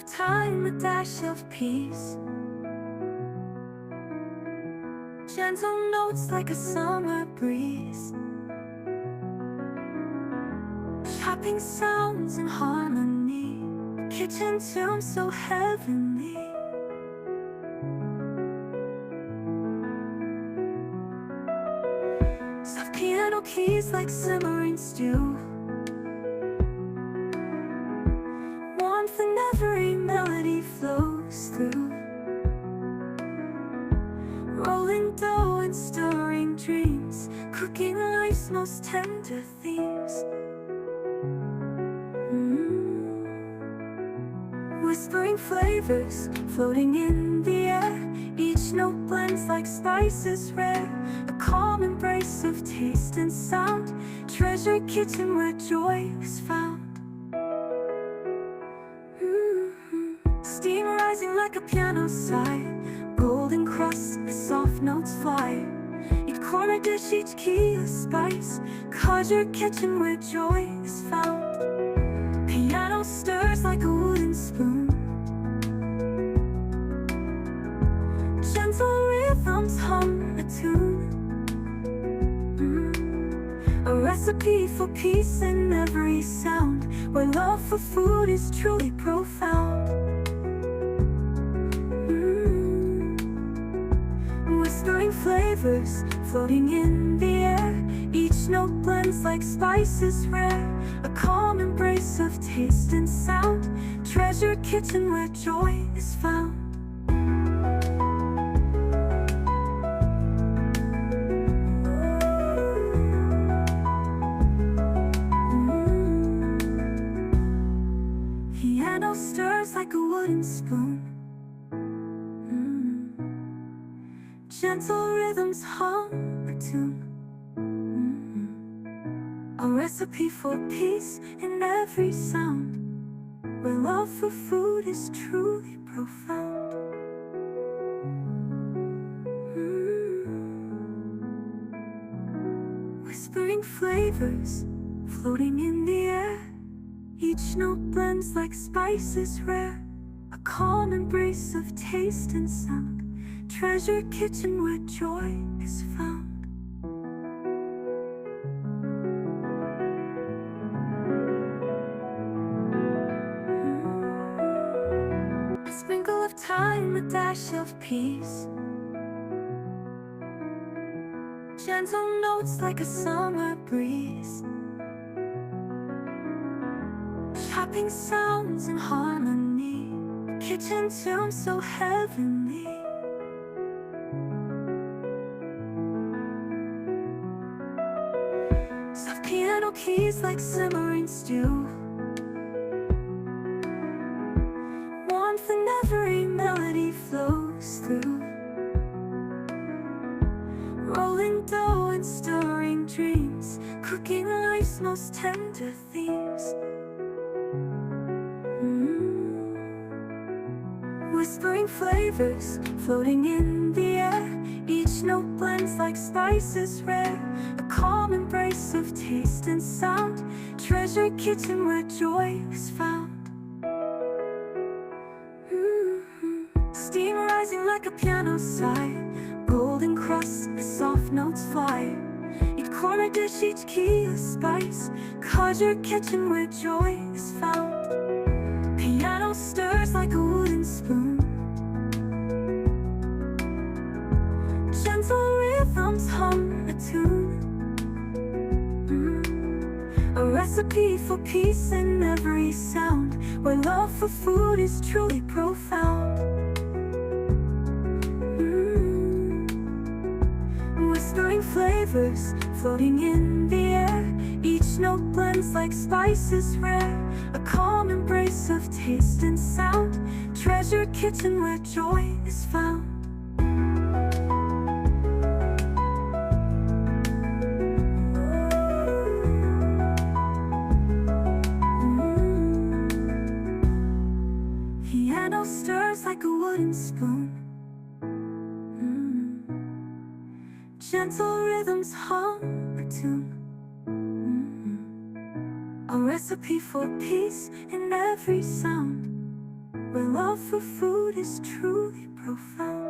of time, a dash of peace. Gentle notes like a summer breeze. Chopping sounds in harmony. Kitchen tune so heavenly. Soft piano keys like simmering stew. Warmth in every melody flows through. Rolling dough and stirring dreams. Cooking life's most tender themes. Whispering flavors floating in the air. Each note blends like spices rare. A calm embrace of taste and sound. Treasured kitchen where joy is found. Steam rising like a piano sigh. Golden crust, the soft notes fly. Each corner dish, each key a spice. Conjured kitchen where joy is found. Piano stirs like a wooden spoon. Gentle rhythms hum a tune. A recipe for peace in every sound. Where love for food is truly profound. Whispering flavors floating in the air. Each note blends like spices rare. A calm embrace of taste and sound. Treasured kitchen where joy is found. Piano stirs like a wooden spoon. Gentle rhythms hum a tune. A recipe for peace in every sound. Where love for food is truly profound. Whispering flavors floating in the air. Each note blends like spices rare. A calm embrace of taste and sound. Treasured kitchen where joy is found. A sprinkle of time, a dash of peace. Gentle notes like a summer breeze. Chopping sounds in harmony. Kitchen tune so heavenly. Soft piano keys like simmering stew. Warmth in every melody flows through. Rolling dough and stirring dreams. Cooking life's most tender themes. Whispering flavors floating in the air. Each note blends like spices rare. A calm embrace of taste and sound. Treasured kitchen where joy is found. Steam rising like a piano sigh. Golden crust, the soft notes fly. Each corner dish, each key a spice. Conjured kitchen where joy is found. Piano stirs like a wooden spoon. Gentle rhythms hum a tune. A recipe for peace in every sound. Where love for food is truly profound. Whispering flavors floating in the air. Each note blends like spices rare. A calm embrace of taste and sound. Treasured kitchen where joy is found. Piano stirs like a wooden spoon. Gentle rhythms hum a tune. A recipe for peace in every sound. where love for food is truly profound.